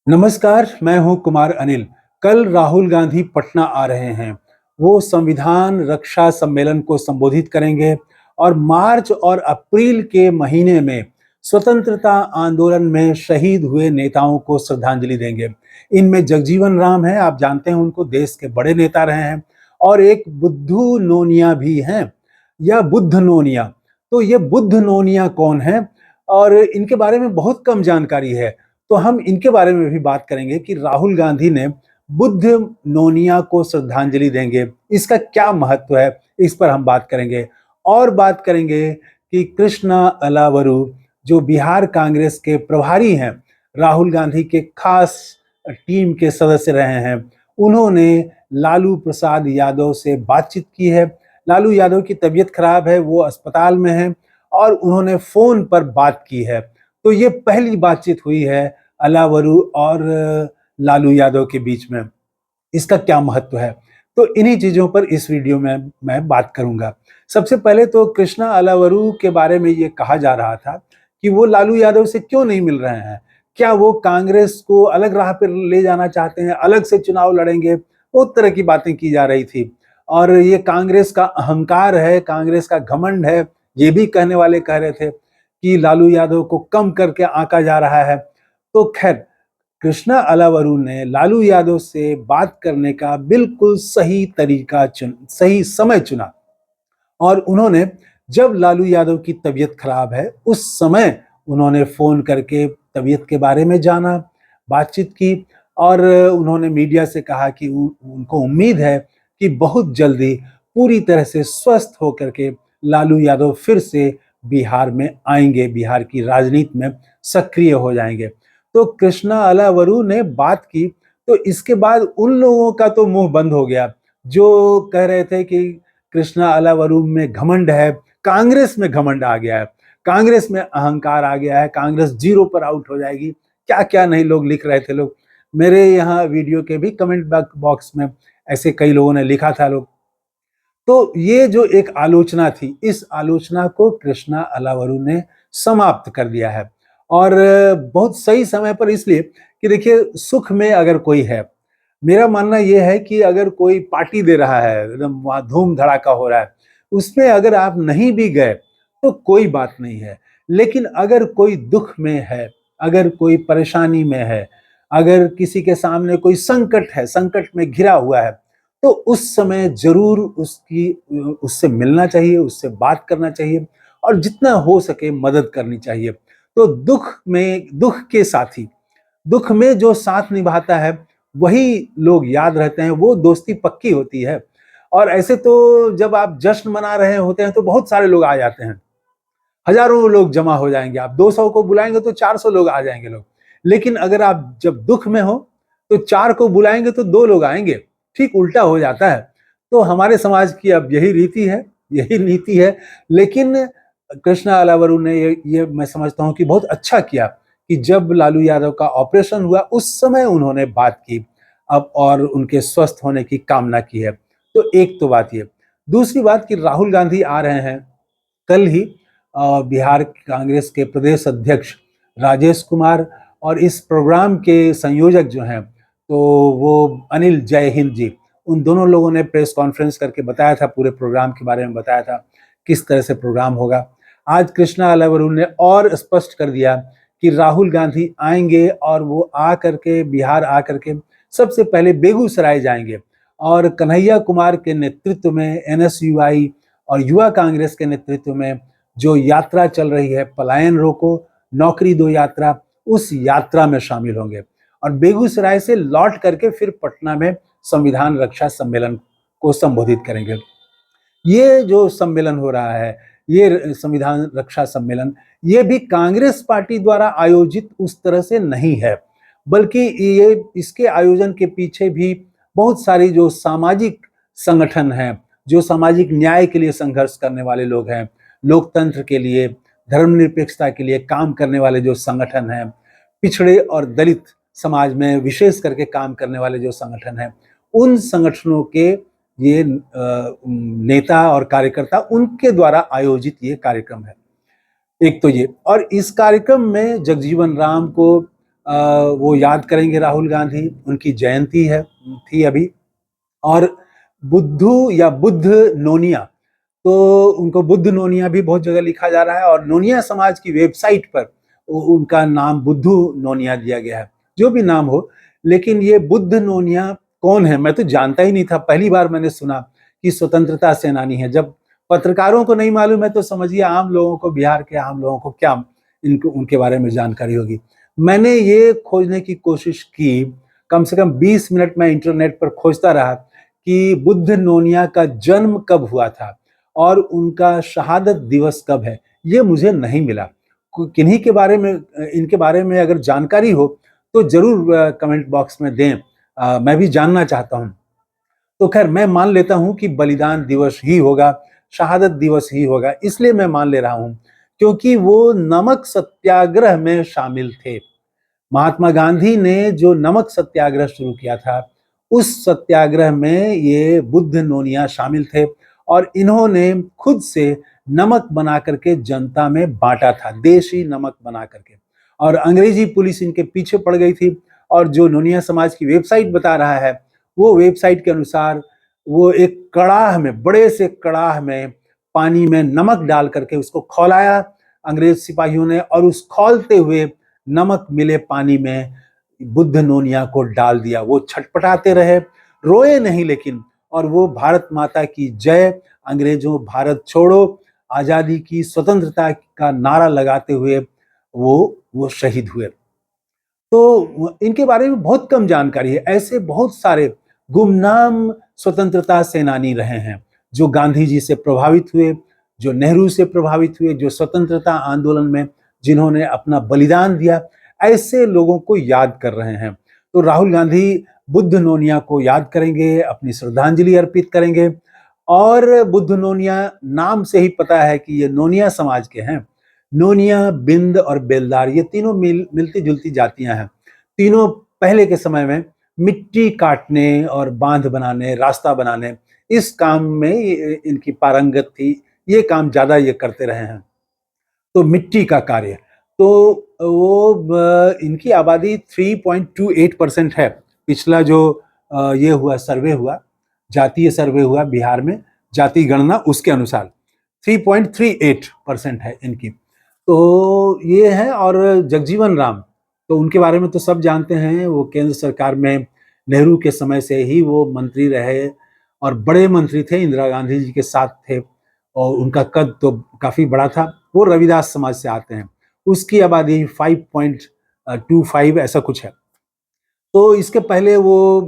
नमस्कार, मैं हूं कुमार अनिल। कल राहुल गांधी पटना आ रहे हैं। वो संविधान रक्षा सम्मेलन को संबोधित करेंगे और मार्च और अप्रैल के महीने में स्वतंत्रता आंदोलन में शहीद हुए नेताओं को श्रद्धांजलि देंगे। इनमें जगजीवन राम है, आप जानते हैं उनको, देश के बड़े नेता रहे हैं। और एक बुद्धू नोनिया भी हैं, या बुद्ध नोनिया। तो ये बुद्ध नोनिया कौन है और इनके बारे में बहुत कम जानकारी है। तो हम इनके बारे में भी बात करेंगे कि राहुल गांधी ने बुद्ध नोनिया को श्रद्धांजलि देंगे, इसका क्या महत्व है, इस पर हम बात करेंगे। और बात करेंगे कि कृष्णा अलावरू, जो बिहार कांग्रेस के प्रभारी हैं, राहुल गांधी के खास टीम के सदस्य रहे हैं, उन्होंने लालू प्रसाद यादव से बातचीत की है। लालू यादव की तबीयत खराब है, वो अस्पताल में है और उन्होंने फोन पर बात की है। तो ये पहली बातचीत हुई है अलावरू और लालू यादव के बीच में। इसका क्या महत्व है, तो इन्हीं चीजों पर इस वीडियो में मैं बात करूंगा। सबसे पहले तो कृष्णा अलावरू के बारे में ये कहा जा रहा था कि वो लालू यादव से क्यों नहीं मिल रहे हैं। क्या वो कांग्रेस को अलग राह पर ले जाना चाहते हैं, अलग से चुनाव लड़ेंगे, बहुत तरह की बातें की जा रही थी। और ये कांग्रेस का अहंकार है, कांग्रेस का घमंड है, ये भी कहने वाले कह रहे थे कि लालू यादव को कम करके आंका जा रहा है। तो खैर, कृष्णा अलावरू ने लालू यादव से बात करने का बिल्कुल सही समय चुना। और उन्होंने, जब लालू यादव की तबीयत खराब है, उस समय उन्होंने फोन करके तबीयत के बारे में जाना, बातचीत की। और उन्होंने मीडिया से कहा कि उनको उम्मीद है कि बहुत जल्दी पूरी तरह से स्वस्थ होकर के लालू यादव फिर से बिहार में आएंगे, बिहार की राजनीति में सक्रिय हो जाएंगे। तो कृष्णा अलावरू ने बात की, तो इसके बाद उन लोगों का तो मुंह बंद हो गया जो कह रहे थे कि कृष्णा अलावरू में घमंड है, कांग्रेस में घमंड आ गया है, कांग्रेस में अहंकार आ गया है, कांग्रेस जीरो पर आउट हो जाएगी। क्या क्या नहीं लोग लिख रहे थे। लोग मेरे यहाँ वीडियो के भी कमेंट बॉक्स में ऐसे कई लोगों ने लिखा था लोग। तो ये जो एक आलोचना थी, इस आलोचना को कृष्णा अलावरू ने समाप्त कर दिया है। और बहुत सही समय पर, इसलिए कि देखिए, सुख में अगर कोई है, मेरा मानना यह है कि अगर कोई पार्टी दे रहा है, एकदम वहां धूम धड़ाका हो रहा है, उसमें अगर आप नहीं भी गए तो कोई बात नहीं है। लेकिन अगर कोई दुख में है, अगर कोई परेशानी में है, अगर किसी के सामने कोई संकट है, संकट में घिरा हुआ है, तो उस समय जरूर उससे मिलना चाहिए, उससे बात करना चाहिए और जितना हो सके मदद करनी चाहिए। तो दुख के साथी, दुख में जो साथ निभाता है, वही लोग याद रहते हैं, वो दोस्ती पक्की होती है। और ऐसे तो जब आप जश्न मना रहे होते हैं तो बहुत सारे लोग आ जाते हैं, हजारों लोग जमा हो जाएंगे। आप 200 को बुलाएंगे तो 400 लोग आ जाएंगे लोग। लेकिन अगर आप जब दुख में हो तो 4 को बुलाएंगे तो 2 लोग आएंगे। ठीक उल्टा हो जाता है। तो हमारे समाज की अब यही रीति है, यही नीति है। लेकिन कृष्णा अलावरू ने ये मैं समझता हूं कि बहुत अच्छा किया कि जब लालू यादव का ऑपरेशन हुआ उस समय उन्होंने बात की अब, और उनके स्वस्थ होने की कामना की है। तो एक तो बात ये। दूसरी बात कि राहुल गांधी आ रहे हैं कल ही, बिहार कांग्रेस के प्रदेश अध्यक्ष राजेश कुमार और इस प्रोग्राम के संयोजक जो हैं, तो वो अनिल जय हिंद जी, उन दोनों लोगों ने प्रेस कॉन्फ्रेंस करके बताया था, पूरे प्रोग्राम के बारे में बताया था, किस तरह से प्रोग्राम होगा। आज कृष्णा अलावरू ने और स्पष्ट कर दिया कि राहुल गांधी आएंगे और वो आ करके, बिहार आ करके सबसे पहले बेगूसराय जाएंगे और कन्हैया कुमार के नेतृत्व में, एनएसयूआई और युवा कांग्रेस के नेतृत्व में जो यात्रा चल रही है, पलायन रोको नौकरी दो यात्रा, उस यात्रा में शामिल होंगे और बेगूसराय से लौट करके फिर पटना में संविधान रक्षा सम्मेलन को संबोधित करेंगे। ये जो सम्मेलन हो रहा है, ये संविधान रक्षा सम्मेलन, ये भी कांग्रेस पार्टी द्वारा आयोजित उस तरह से नहीं है, बल्कि ये, इसके आयोजन के पीछे भी बहुत सारी जो सामाजिक संगठन हैं, जो सामाजिक न्याय के लिए संघर्ष करने वाले लोग हैं, लोकतंत्र के लिए, धर्मनिरपेक्षता के लिए काम करने वाले जो संगठन हैं, पिछड़े और दलित समाज में विशेष करके काम करने वाले जो संगठन हैं, उन संगठनों के ये नेता और कार्यकर्ता, उनके द्वारा आयोजित ये कार्यक्रम है। एक तो ये, और इस कार्यक्रम में जगजीवन राम को वो याद करेंगे राहुल गांधी। उनकी जयंती है थी अभी। और बुद्धू या बुद्ध नोनिया, तो उनको बुद्ध नोनिया भी बहुत जगह लिखा जा रहा है, और नोनिया समाज की वेबसाइट पर उनका नाम बुद्धू नोनिया दिया गया है। जो भी नाम हो, लेकिन ये बुद्ध नोनिया कौन है मैं तो जानता ही नहीं था। पहली बार मैंने सुना कि स्वतंत्रता सेनानी है। जब पत्रकारों को नहीं मालूम है तो समझिए आम लोगों को, बिहार के आम लोगों को क्या इनको उनके बारे में जानकारी होगी। मैंने ये खोजने की कोशिश की, कम से कम 20 मिनट मैं इंटरनेट पर खोजता रहा कि बुद्ध नोनिया का जन्म कब हुआ था और उनका शहादत दिवस कब है। ये मुझे नहीं मिला। किन्हीं के बारे में, इनके बारे में अगर जानकारी हो तो जरूर कमेंट बॉक्स में दें। मैं भी जानना चाहता हूं। तो खैर मैं मान लेता हूं कि बलिदान दिवस ही होगा, शहादत दिवस ही होगा। इसलिए मैं मान ले रहा हूं क्योंकि वो नमक सत्याग्रह में शामिल थे। महात्मा गांधी ने जो नमक सत्याग्रह शुरू किया था, उस सत्याग्रह में ये बुद्ध नोनिया शामिल थे, और इन्होंने खुद से नमक बना करके जनता में बांटा था, देशी नमक बना करके। और अंग्रेजी पुलिस इनके पीछे पड़ गई थी। और जो नोनिया समाज की वेबसाइट बता रहा है, वो वेबसाइट के अनुसार वो एक कड़ाह में, बड़े से कड़ाह में पानी में नमक डाल करके उसको खौलाया अंग्रेज सिपाहियों ने, और उस खौलते हुए नमक मिले पानी में बुद्ध नोनिया को डाल दिया। वो छटपटाते रहे, रोए नहीं लेकिन, और वो भारत माता की जय, अंग्रेजों भारत छोड़ो, आजादी की, स्वतंत्रता का नारा लगाते हुए वो शहीद हुए। तो इनके बारे में बहुत कम जानकारी है। ऐसे बहुत सारे गुमनाम स्वतंत्रता सेनानी रहे हैं जो गांधी जी से प्रभावित हुए, जो नेहरू से प्रभावित हुए, जो स्वतंत्रता आंदोलन में जिन्होंने अपना बलिदान दिया। ऐसे लोगों को याद कर रहे हैं। तो राहुल गांधी बुद्ध नोनिया को याद करेंगे, अपनी श्रद्धांजलि अर्पित करेंगे। और बुद्ध नोनिया नाम से ही पता है कि ये नोनिया समाज के हैं। नोनिया, बिंद और बेलदार, ये तीनों मिलती जुलती जातियां हैं। तीनों पहले के समय में मिट्टी काटने और बांध बनाने, रास्ता बनाने, इस काम में इनकी पारंगत थी। ये काम ज्यादा ये करते रहे हैं। तो मिट्टी का कार्य, तो वो इनकी आबादी 3.28% है। पिछला जो ये हुआ सर्वे हुआ, जातीय सर्वे हुआ बिहार में, जाति गणना, उसके अनुसार 3.38% है इनकी। तो ये है। और जगजीवन राम, तो उनके बारे में तो सब जानते हैं। वो केंद्र सरकार में नेहरू के समय से ही वो मंत्री रहे, और बड़े मंत्री थे, इंदिरा गांधी जी के साथ थे, और उनका कद तो काफी बड़ा था। वो रविदास समाज से आते हैं। उसकी आबादी 5.25 ऐसा कुछ है। तो इसके पहले वो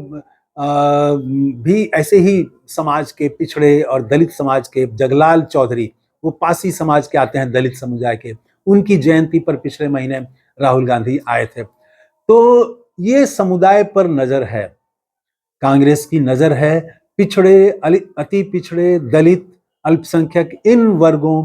भी ऐसे ही समाज के, पिछड़े और दलित समाज के, जगलाल चौधरी, वो पासी समाज के आते हैं, दलित समुदाय के। उनकी जयंती पर पिछले महीने राहुल गांधी आए थे। तो ये समुदाय पर नजर है, कांग्रेस की नजर है। पिछड़े, अति पिछड़े, दलित, अल्पसंख्यक, इन वर्गों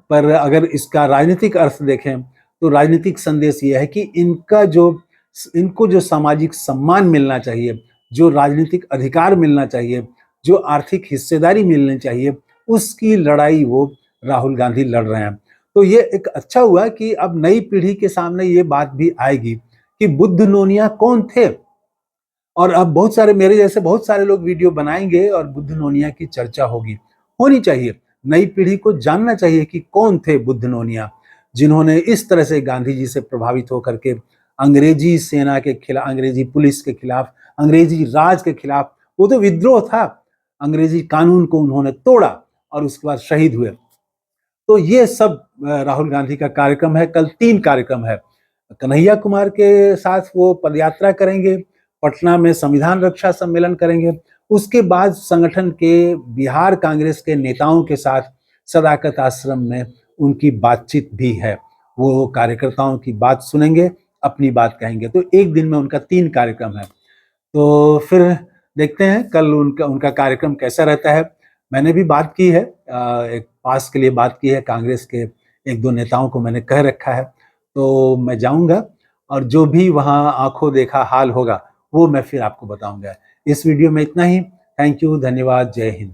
पर अगर इसका राजनीतिक अर्थ देखें तो राजनीतिक संदेश यह है कि इनको जो सामाजिक सम्मान मिलना चाहिए, जो राजनीतिक अधिकार मिलना चाहिए, जो आर्थिक हिस्सेदारी मिलनी चाहिए, उसकी लड़ाई वो राहुल गांधी लड़ रहे हैं। तो ये एक अच्छा हुआ कि अब नई पीढ़ी के सामने ये बात भी आएगी कि बुद्ध नोनिया कौन थे। और अब बहुत सारे, मेरे जैसे बहुत सारे लोग वीडियो बनाएंगे और बुद्ध नोनिया की चर्चा होगी, होनी चाहिए। नई पीढ़ी को जानना चाहिए कि कौन थे बुद्ध नोनिया, जिन्होंने इस तरह से गांधी जी से प्रभावित होकर के अंग्रेजी सेना के खिलाफ, अंग्रेजी पुलिस के खिलाफ, अंग्रेजी राज के खिलाफ, वो तो विद्रोह था, अंग्रेजी कानून को उन्होंने तोड़ा और उसके बाद शहीद हुए। तो ये सब राहुल गांधी का कार्यक्रम है। कल 3 कार्यक्रम है। कन्हैया कुमार के साथ वो पदयात्रा करेंगे, पटना में संविधान रक्षा सम्मेलन करेंगे। उसके बाद संगठन के, बिहार कांग्रेस के नेताओं के साथ सदाकत आश्रम में उनकी बातचीत भी है। वो कार्यकर्ताओं की बात सुनेंगे, अपनी बात कहेंगे। तो एक दिन में उनका 3 कार्यक्रम है। तो फिर देखते हैं कल उनका कार्यक्रम कैसा रहता है। मैंने भी बात की है, एक पास के लिए बात की है, कांग्रेस के 1-2 नेताओं को मैंने कह रखा है। तो मैं जाऊंगा और जो भी वहाँ आंखों देखा हाल होगा वो मैं फिर आपको बताऊंगा। इस वीडियो में इतना ही। थैंक यू, धन्यवाद, जय हिंद।